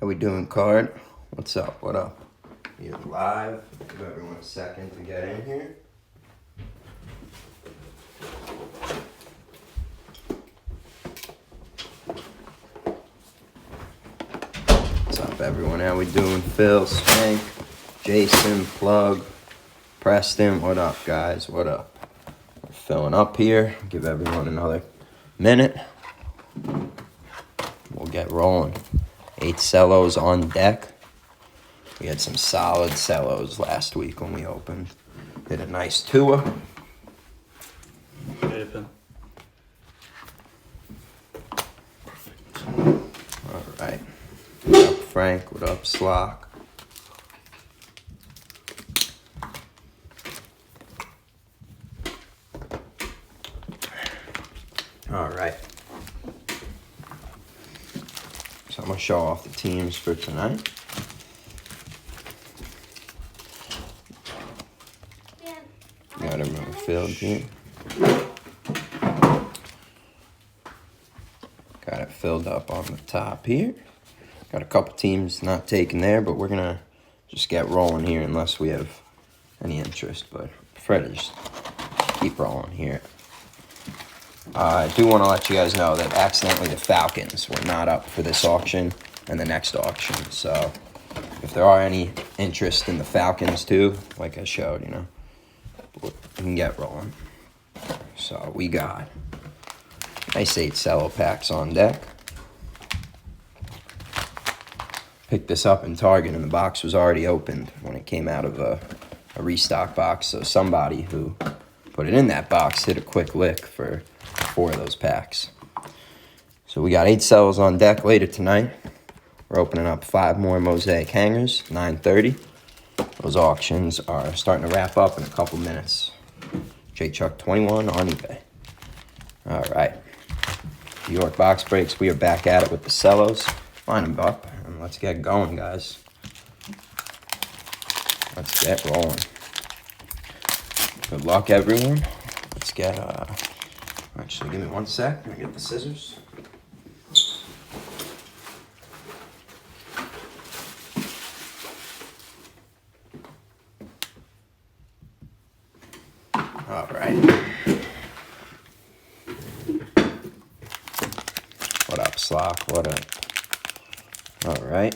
we doing, card? What's up? What up? You're live. Give everyone a second to get in here. What's up, everyone? How we doing? Phil, Spank, Jason, Plug, Preston. What up, guys? What up? We're filling up here. Give everyone another minute. We'll get rolling. 8 cellos on deck. We had some solid cellos last week when we opened. Did a nice tour. Perfect. All right. What up, Frank? What up, Slock? All right. So I'm going to show off the teams for tonight. Got everyone filled here. Got it filled up on the top here. Got a couple teams not taken there, but we're going to just get rolling here unless we have any interest. But I prefer to just keep rolling here. I do want to let you guys know that accidentally the Falcons were not up for this auction and the next auction. So if there are any interest in the Falcons too, like I showed, you know, we can get rolling. So we got nice 8 cello packs on deck. Picked this up in Target and the box was already opened when it came out of a restock box. So somebody who put it in that box hit a quick lick for 4 of those packs. So we got 8 cellos on deck later tonight. We're opening up 5 more Mosaic hangers, 9:30. Those auctions are starting to wrap up in a couple minutes. JChuck21 on eBay. All right. New York box breaks. We are back at it with the cellos. Line them up and let's get going, guys. Let's get rolling. Good luck, everyone. Let's get, actually, give me 1 sec. Let me get the scissors. All right. What up, Slock? What up? All right.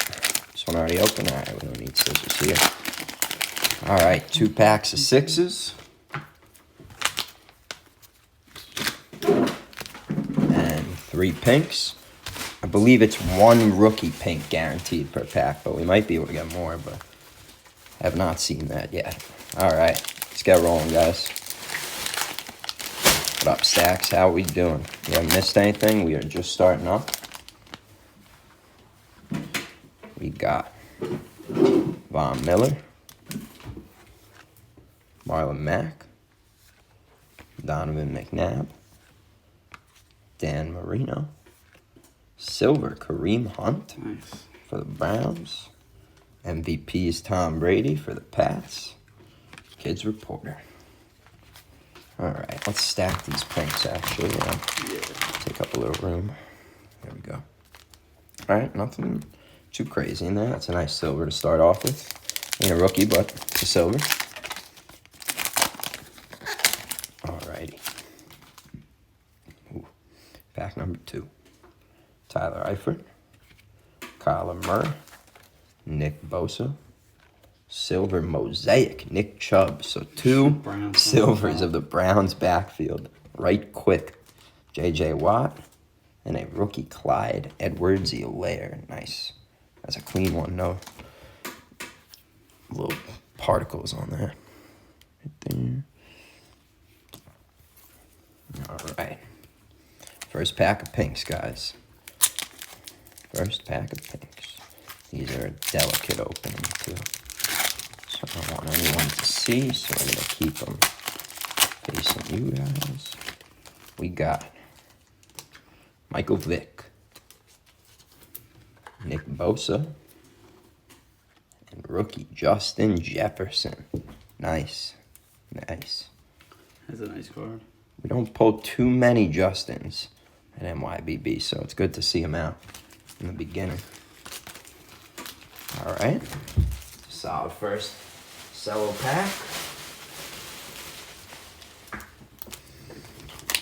This one already open. All right, we don't need scissors here. All right, 2 packs of 6s. And 3 pinks. I believe it's 1 rookie pink guaranteed per pack, but we might be able to get more, but I have not seen that yet. All right, let's get rolling, guys. What up, Stacks? How we doing? We haven't missed anything. We are just starting up. We got Von Miller, Marlon Mack, Donovan McNabb, Dan Marino, silver Kareem Hunt Nice. for the Browns, MVP is Tom Brady for the Pats, Kids Reporter. All right, let's stack these pinks, actually. Take up a little room. There we go. All right, nothing too crazy in there. That's a nice silver to start off with. Ain't a rookie, but it's a silver. All righty. Ooh. Pack number 2. Tyler Eifert, Kyler Murray, Nick Bosa, silver Mosaic, Nick Chubb. So 2 silvers of the Browns backfield. Right quick. J.J. Watt and a rookie Clyde Edwards-Helaire. Nice. That's a clean one, no little particles on there. Right there. All right. First pack of pinks, guys. First pack of pinks. These are a delicate opening, too. So I don't want anyone to see, so I'm going to keep them facing you guys. We got Michael Vick, Nick Bosa, and rookie Justin Jefferson. Nice. Nice. That's a nice card. We don't pull too many Justins at MYBB, so it's good to see him out in the beginning. All right. Solid first Cello pack.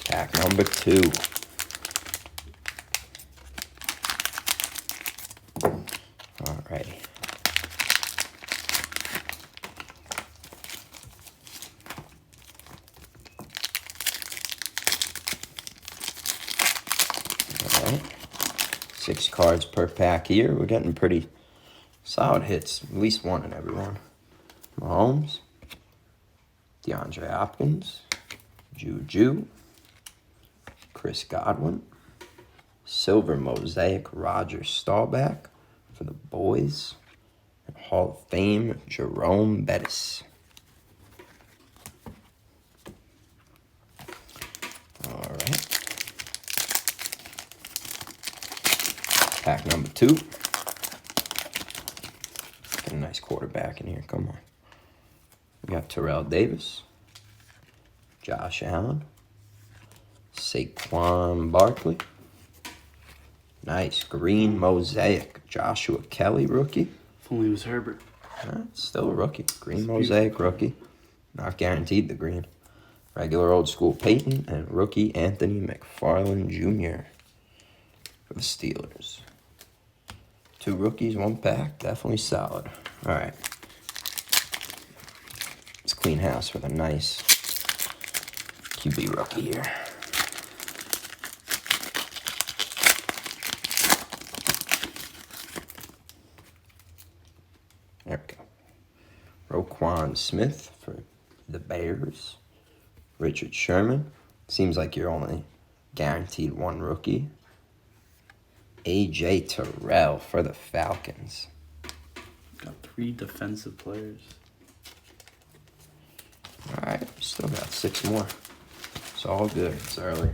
Pack number 2. All righty. All right. 6 cards per pack here. We're getting pretty solid hits. At least one in every one. Mahomes. DeAndre Hopkins. Juju. Chris Godwin. Silver Mosaic Roger Staubach for the boys. And Hall of Fame Jerome Bettis. All right. Pack number 2. Get a nice quarterback in here. Come on. We got Terrell Davis. Josh Allen. Saquon Barkley. Nice green mosaic. Joshua Kelly rookie. If only it was Herbert. Still a rookie. Green mosaic rookie. Not guaranteed the green. Regular old school Peyton and rookie Anthony McFarland Jr. for the Steelers. 2 rookies, 1 pack. Definitely solid. All right. Let's clean house with a nice QB rookie here. There we go. Roquan Smith for the Bears. Richard Sherman. Seems like you're only guaranteed 1 rookie. A.J. Terrell for the Falcons. Got 3 defensive players. All right, still got 6 more. It's all good. It's early.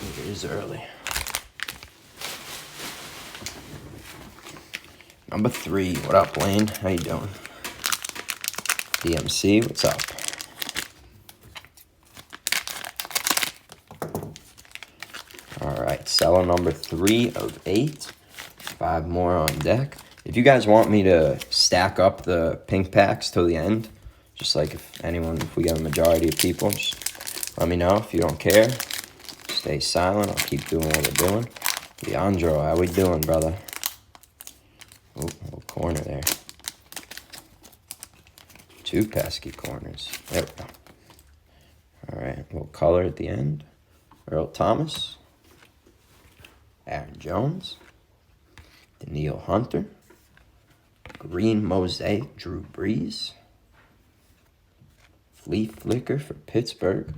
It is early. Number 3. What up, Lane? How you doing? DMC, what's up? All right, Cello number 3 of 8. 5 more on deck. If you guys want me to stack up the pink packs till the end, just like if we get a majority of people, just let me know. If you don't care, stay silent. I'll keep doing what we're doing. Leandro, how we doing, brother? Oh, little corner there. 2 pesky corners. There we go. All right, a little color at the end. Earl Thomas. Aaron Jones. Daniil Hunter. Green Mosaic Drew Brees. Flea Flicker for Pittsburgh.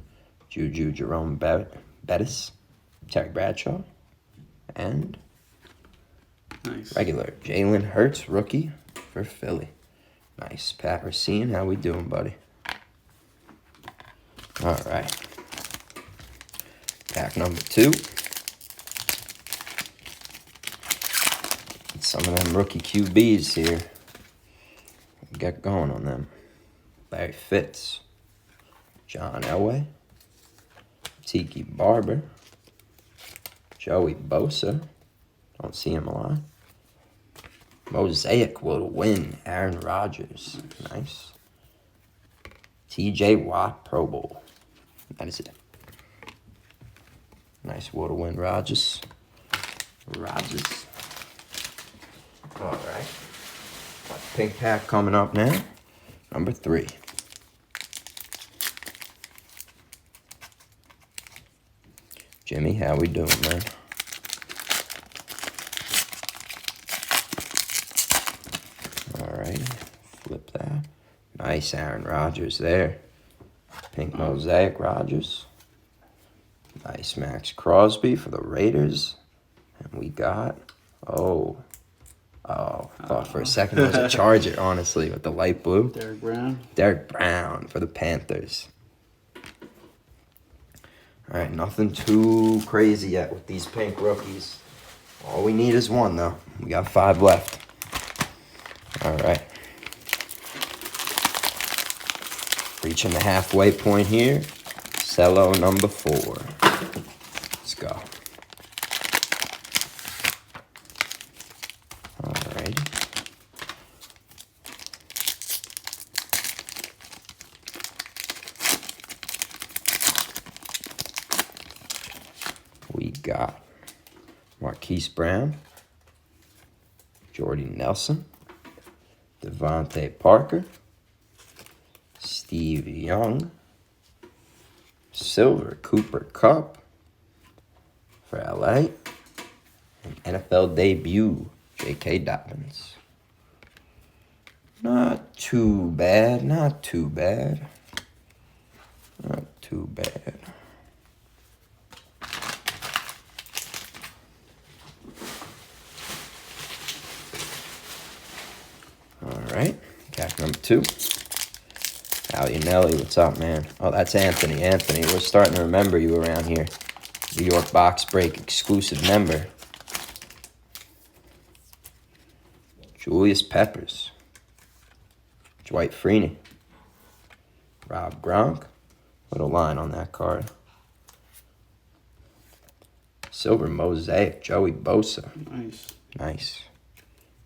Juju Jerome Bettis. Terry Bradshaw. And Nice. regular Jalen Hurts rookie for Philly. Nice. Pat Racine, how we doing, buddy? All right. Pack number 2. Some of them rookie QBs here. Get going on them. Larry Fitz. John Elway. Tiki Barber. Joey Bosa. Don't see him a lot. Mosaic will win. Aaron Rodgers. Nice. TJ Watt Pro Bowl. That is it. Nice will win Rodgers. All right. Got the pink pack coming up now. Number 3. Jimmy, how we doing, man? All right. Flip that. Nice Aaron Rodgers there. Pink mosaic Rodgers. Nice Max Crosby for the Raiders. And we got, thought for a second it was a Charger, honestly, with the light blue. Derek Brown for the Panthers. All right, nothing too crazy yet with these pink rookies. All we need is 1, though. We got 5 left. All right. Reaching the halfway point here. Cello number 4. Let's go. All right. got Marquise Brown, Jordy Nelson, Devontae Parker, Steve Young, silver Cooper Kupp for LA, and NFL debut J.K. Dobbins. Not too bad, not too bad. Not too bad. All right, pack number 2. Alianelli, what's up, man? Oh, that's Anthony. Anthony, we're starting to remember you around here. New York Box Break exclusive member. Julius Peppers. Dwight Freeney. Rob Gronk. Little line on that card. Silver Mosaic. Joey Bosa. Nice. Nice.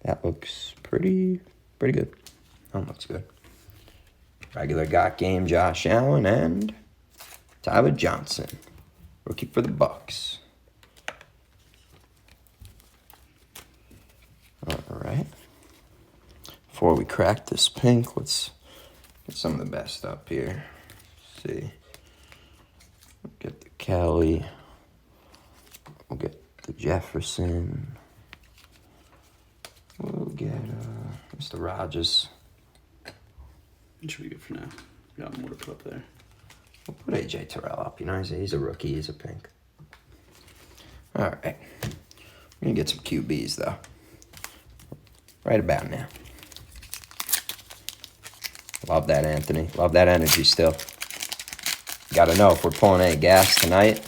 That looks pretty good. That looks good. Regular got game Josh Allen and Tyler Johnson. Rookie for the Bucks. All right. Before we crack this pink, let's get some of the best up here. Let's see. We'll get the Kelly. We'll get the Jefferson. We'll get Mr. Rogers. It should be good for now. Got more to put up there. We'll put A.J. Terrell up. You know, he's a rookie. He's a pink. All right. We're going to get some QBs, though. Right about now. Love that, Anthony. Love that energy still. Got to know if we're pulling any gas tonight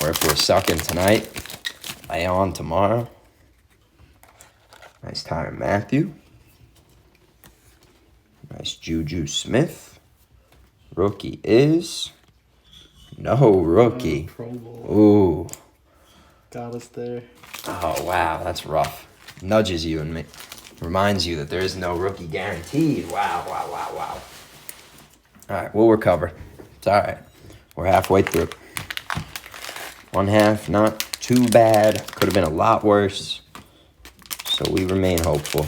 or if we're sucking tonight. Lay on tomorrow. Nice Tyrann Mathieu. Nice Juju Smith. Rookie is no rookie. Pro Bowl. Ooh. Got us there. Oh, wow. That's rough. Nudges you and me. Reminds you that there is no rookie guaranteed. Wow. All right, we'll recover. It's all right. We're halfway through. One half, not too bad. Could have been a lot worse. So we remain hopeful.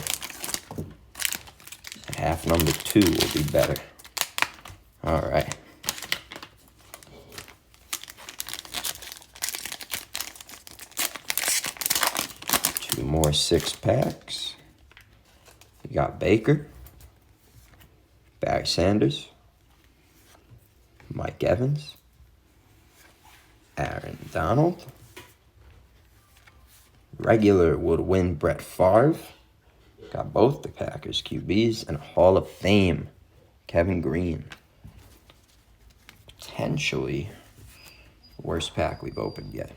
Half number 2 will be better. All right. Two more 6-packs. We got Baker, Barry Sanders, Mike Evans, Aaron Donald. Regular would win Brett Favre. Got both the Packers QBs and a Hall of Fame, Kevin Green. Potentially the worst pack we've opened yet.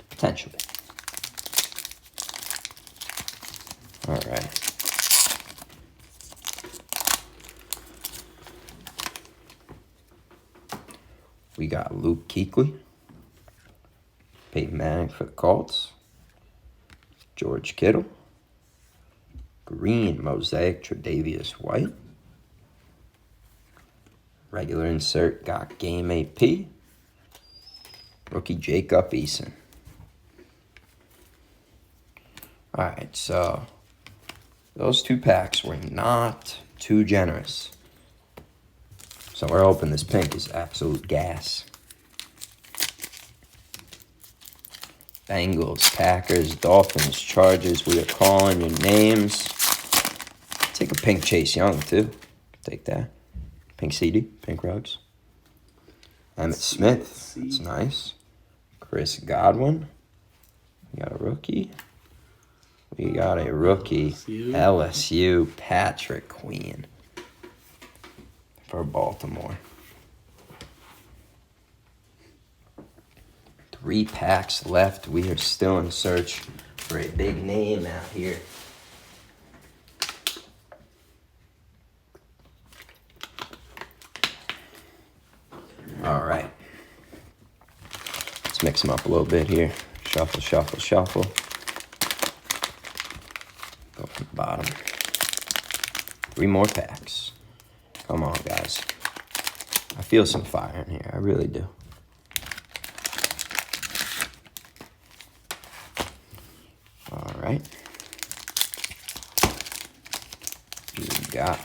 Potentially. All right. We got Luke Kuechly, Peyton Manning for the Colts, George Kittle, green Mosaic Tre'Davious White, regular insert got game AP, rookie Jacob Eason. All right, so those 2 packs were not too generous. So we're hoping this pink is absolute gas. Bengals, Packers, Dolphins, Chargers. We are calling your names. Take a pink Chase Young, too. Take that. Pink CD, pink rugs. Emmitt Smith. That's nice. Chris Godwin. We got a rookie. We got a rookie. LSU, Patrick Queen. For Baltimore. 3 packs left. We are still in search for a big name out here. All right. Let's mix them up a little bit here. Shuffle, shuffle, shuffle. Go from the bottom. 3 more packs. Come on, guys. I feel some fire in here. I really do. got?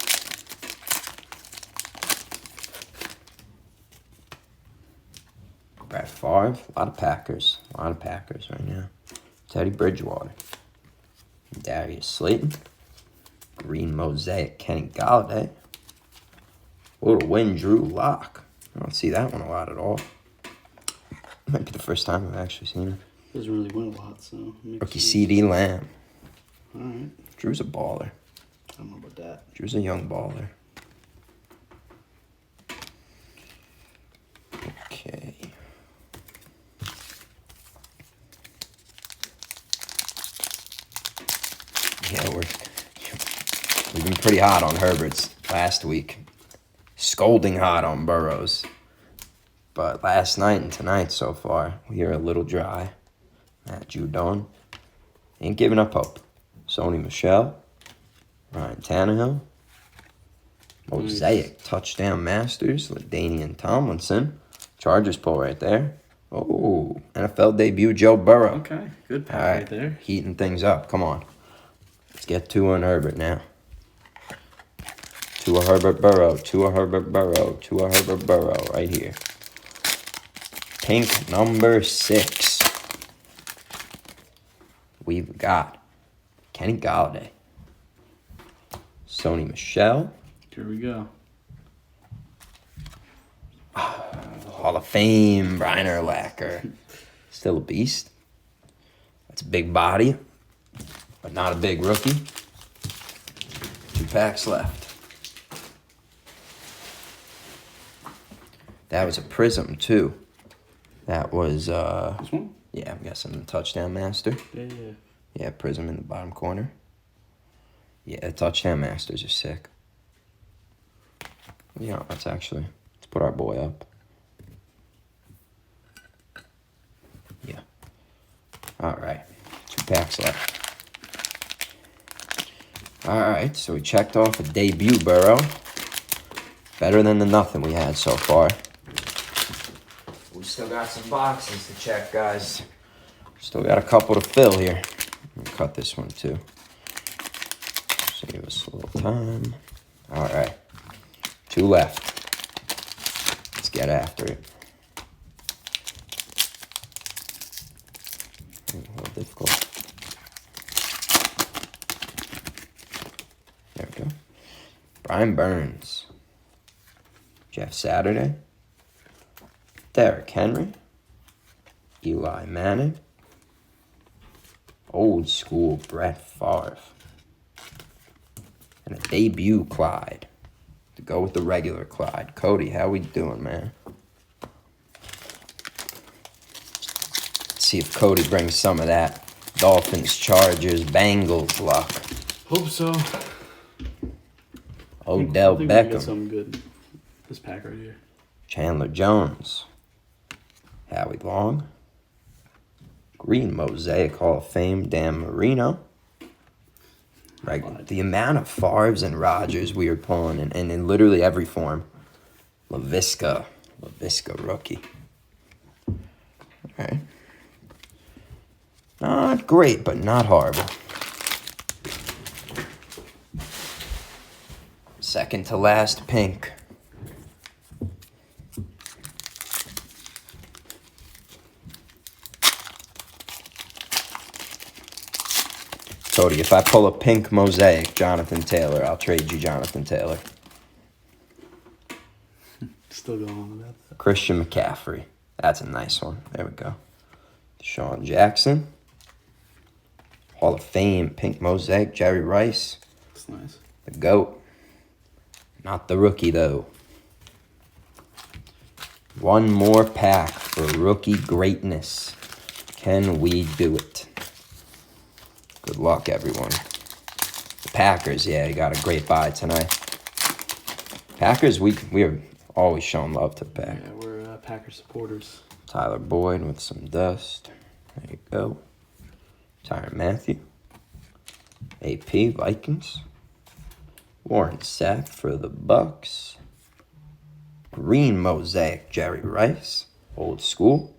Brett Favre. A lot of Packers. A lot of Packers right now. Teddy Bridgewater. Darius Slayton. Green Mosaic. Kenny Galladay. Little win, Drew Lock. I don't see that one a lot at all. Might be the first time I've actually seen it. Doesn't really win a lot, so. Rookie CD Lamb. All right. Drew's a baller. I don't know about that. Drew's a young baller. Okay. Yeah, we've been pretty hot on Herbert's last week. Scolding hot on Burrows. But last night and tonight so far, we are a little dry. Matt Judon. Ain't giving up hope. Sony Michel. Ryan Tannehill. Mosaic. Touchdown Masters. LaDainian Tomlinson. Chargers pull right there. Oh, NFL debut Joe Burrow. Okay, good pack All right, right there. Heating things up. Come on. Let's get Tua and Herbert now. Tua Herbert Burrow. Tua Herbert Burrow. Tua Herbert Burrow right here. Pink number 6. We've got Kenny Galladay. Sony Michel. Here we go. Hall of Fame, Brian Urlacher. Still a beast. That's a big body, but not a big rookie. 2 packs left. That was a prism, too. That was, This one? yeah, I'm guessing the touchdown master. Yeah. Yeah, prism in the bottom corner. Yeah, the touchdown masters are sick. Yeah, let's put our boy up. Yeah. All right, 2 packs left. All right, so we checked off a debut Burrow. Better than the nothing we had so far. We still got some boxes to check, guys. Still got a couple to fill here. I'll cut this one too. Save us a little time. All right, 2 left. Let's get after it. A little difficult. There we go. Brian Burns. Jeff Saturday. Derrick Henry. Eli Manning. Old school Brett Favre. And a debut Clyde. To go with the regular Clyde. Cody, how we doing, man? Let's see if Cody brings some of that Dolphins, Chargers, Bengals luck. Hope so. Odell I think we can Beckham. get something good. This pack right here. Chandler Jones. Howie Long. Green Mosaic Hall of Fame, Dan Marino. Right, the amount of Favres and Rodgers we are pulling in literally every form. LaVisca rookie. All right. Not great, but not horrible. Second to last pink. Cody, if I pull a pink Mosaic, Jonathan Taylor, I'll trade you Jonathan Taylor. Still going on about that. Christian McCaffrey. That's a nice one. There we go. Deshaun Jackson. Hall of Fame, pink Mosaic, Jerry Rice. That's nice. The GOAT. Not the rookie, though. One more pack for rookie greatness. Can we do it? Good luck, everyone. The Packers, yeah, you got a great buy tonight. Packers, we are always showing love to the Packers. Yeah, we're Packer supporters. Tyler Boyd with some dust. There you go. Tyrann Mathieu. AP, Vikings. Warren Sapp for the Bucks. Green Mosaic, Jerry Rice. Old school.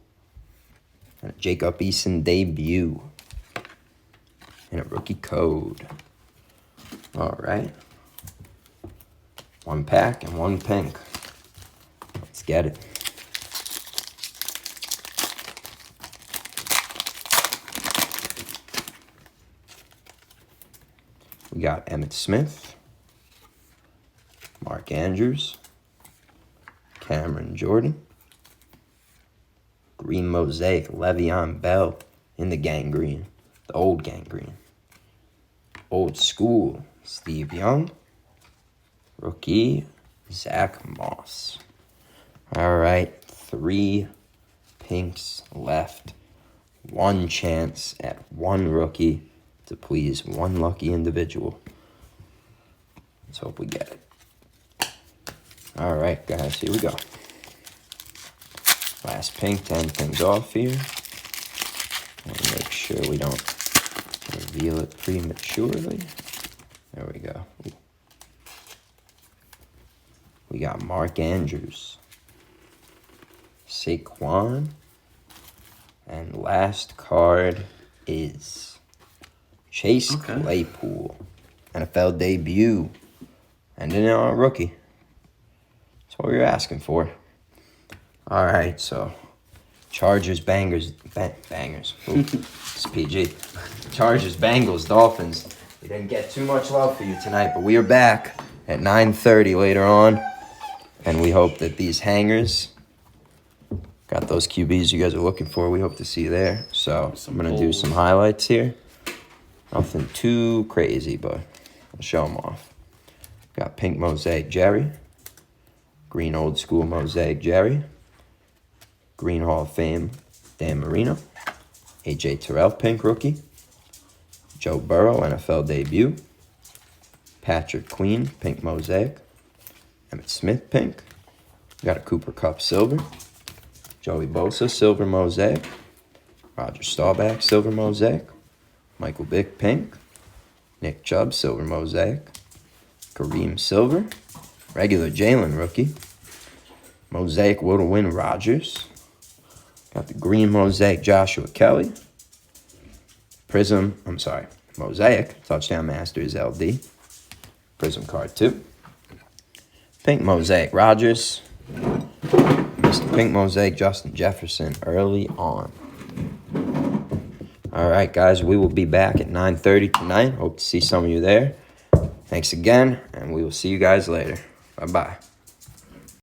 And a Jacob Eason debut. And a rookie code. All right. One pack and one pink. Let's get it. We got Emmitt Smith, Mark Andrews, Cameron Jordan, green Mosaic, Le'Veon Bell in the gangrene, the old gangrene. Old school, Steve Young, rookie, Zach Moss. All right, 3 pinks left. One chance at one rookie to please one lucky individual. Let's hope we get it. All right, guys, here we go. Last pink, 10 things off here. Want to make sure we don't reveal it prematurely. There we go. Ooh. We got Mark Andrews, Saquon, and last card is Chase Claypool, NFL debut, and then a rookie. That's what we were asking for. All right, so Chargers, bangers. Ooh, it's PG. Chargers, Bengals, Dolphins. We didn't get too much love for you tonight, but we are back at 9:30 later on, and we hope that these hangers got those QBs you guys are looking for. We hope to see you there. So I'm going to do some highlights here. Nothing too crazy, but I'll show them off. Got pink Mosaic Jerry, green old school Mosaic Jerry, green Hall of Fame Dan Marino, AJ Terrell pink rookie, Joe Burrow NFL debut, Patrick Queen pink Mosaic, Emmitt Smith pink, got a Cooper Kupp silver, Joey Bosa silver Mosaic, Roger Staubach silver Mosaic, Michael Vick pink, Nick Chubb silver Mosaic, Kareem silver, regular Jalen rookie, Mosaic will win Rodgers, got the green Mosaic Joshua Kelly, Mosaic Touchdown Masters LD, Prism card 2, pink Mosaic Rodgers, Mr. Pink Mosaic Justin Jefferson early on. All right, guys, we will be back at 9:30 tonight. Hope to see some of you there. Thanks again, and we will see you guys later. Bye-bye.